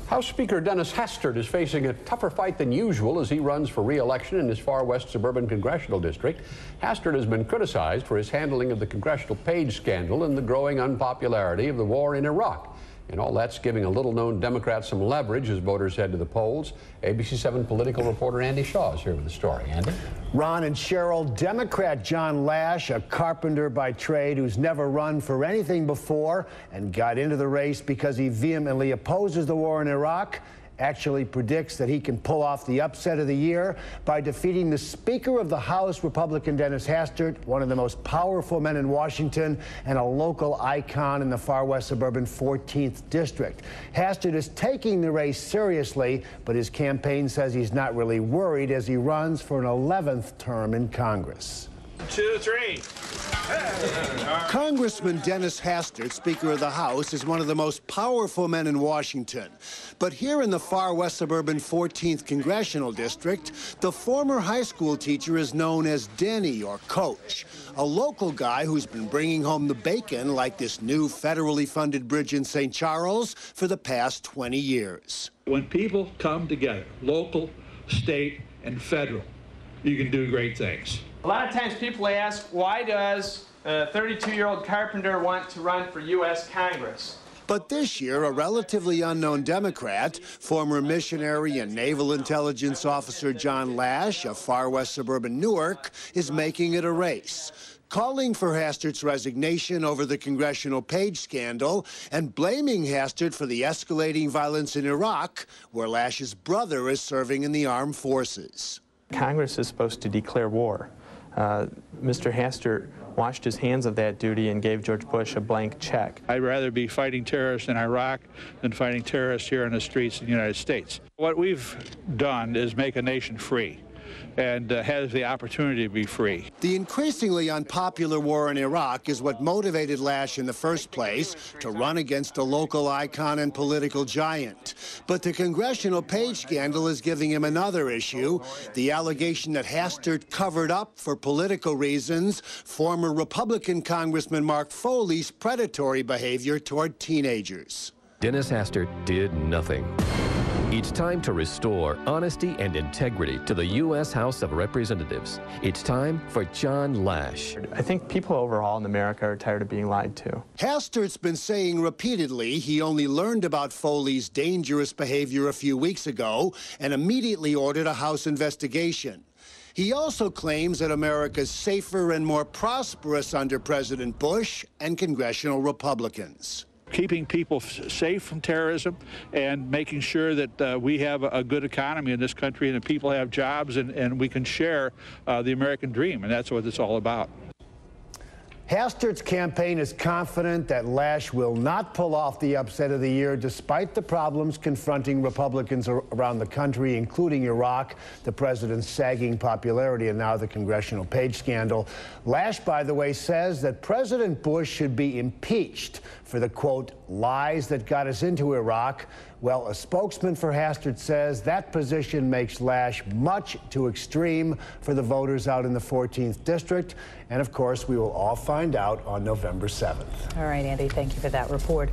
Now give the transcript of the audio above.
House Speaker Dennis Hastert is facing a tougher fight than usual as he runs for re-election in his far west suburban congressional district. Hastert has been criticized for his handling of the congressional page scandal and the growing unpopularity of the war in Iraq. And all that's giving a little-known Democrat some leverage as voters head to the polls. ABC 7 political reporter Andy Shaw is here with the story. Andy? Ron and Cheryl, Democrat John Lash, a carpenter by trade who's never run for anything before and got into the race because he vehemently opposes the war in Iraq, actually predicts that he can pull off the upset of the year by defeating the Speaker of the House, Republican Dennis Hastert, one of the most powerful men in Washington and a local icon in the far west suburban 14th district. Hastert is taking the race seriously, but his campaign says he's not really worried as he runs for an 11th term in Congress. 2, 3. Congressman Dennis Hastert, Speaker of the House, is one of the most powerful men in Washington. But here in the far west suburban 14th congressional district, the former high school teacher is known as Denny, or Coach, a local guy who's been bringing home the bacon like this new federally funded bridge in St. Charles for the past 20 years. When people come together, local, state, and federal, you can do great things. A lot of times people ask, why does a 32-year-old carpenter want to run for U.S. Congress? But this year, a relatively unknown Democrat, former missionary and naval intelligence officer John Lash of far west suburban Newark, is making it a race, calling for Hastert's resignation over the congressional page scandal and blaming Hastert for the escalating violence in Iraq, where Lash's brother is serving in the armed forces. Congress is supposed to declare war. Mr. Hastert washed his hands of that duty and gave George Bush a blank check. I'd rather be fighting terrorists in Iraq than fighting terrorists here in the streets of the United States. What we've done is make a nation free and has the opportunity to be free. The increasingly unpopular war in Iraq is what motivated Lash in the first place to run against a local icon and political giant. But the congressional page scandal is giving him another issue, the allegation that Hastert covered up, for political reasons, former Republican Congressman Mark Foley's predatory behavior toward teenagers. Dennis Hastert did nothing. It's time to restore honesty and integrity to the U.S. House of Representatives. It's time for John Lash. I think people overall in America are tired of being lied to. Hastert's been saying repeatedly he only learned about Foley's dangerous behavior a few weeks ago and immediately ordered a House investigation. He also claims that America's safer and more prosperous under President Bush and congressional Republicans. Keeping people safe from terrorism and making sure that we have a good economy in this country and that people have jobs and we can share the American dream, and that's what it's all about. Hastert's campaign is confident that Lash will not pull off the upset of the year despite the problems confronting Republicans around the country, including Iraq, the president's sagging popularity, and now the congressional page scandal. Lash, by the way, says that President Bush should be impeached for the, quote, lies that got us into Iraq. Well, a spokesman for Hastert says that position makes Lash much too extreme for the voters out in the 14th district. And of course, we will all find out on November 7th. All right, Andy, thank you for that report.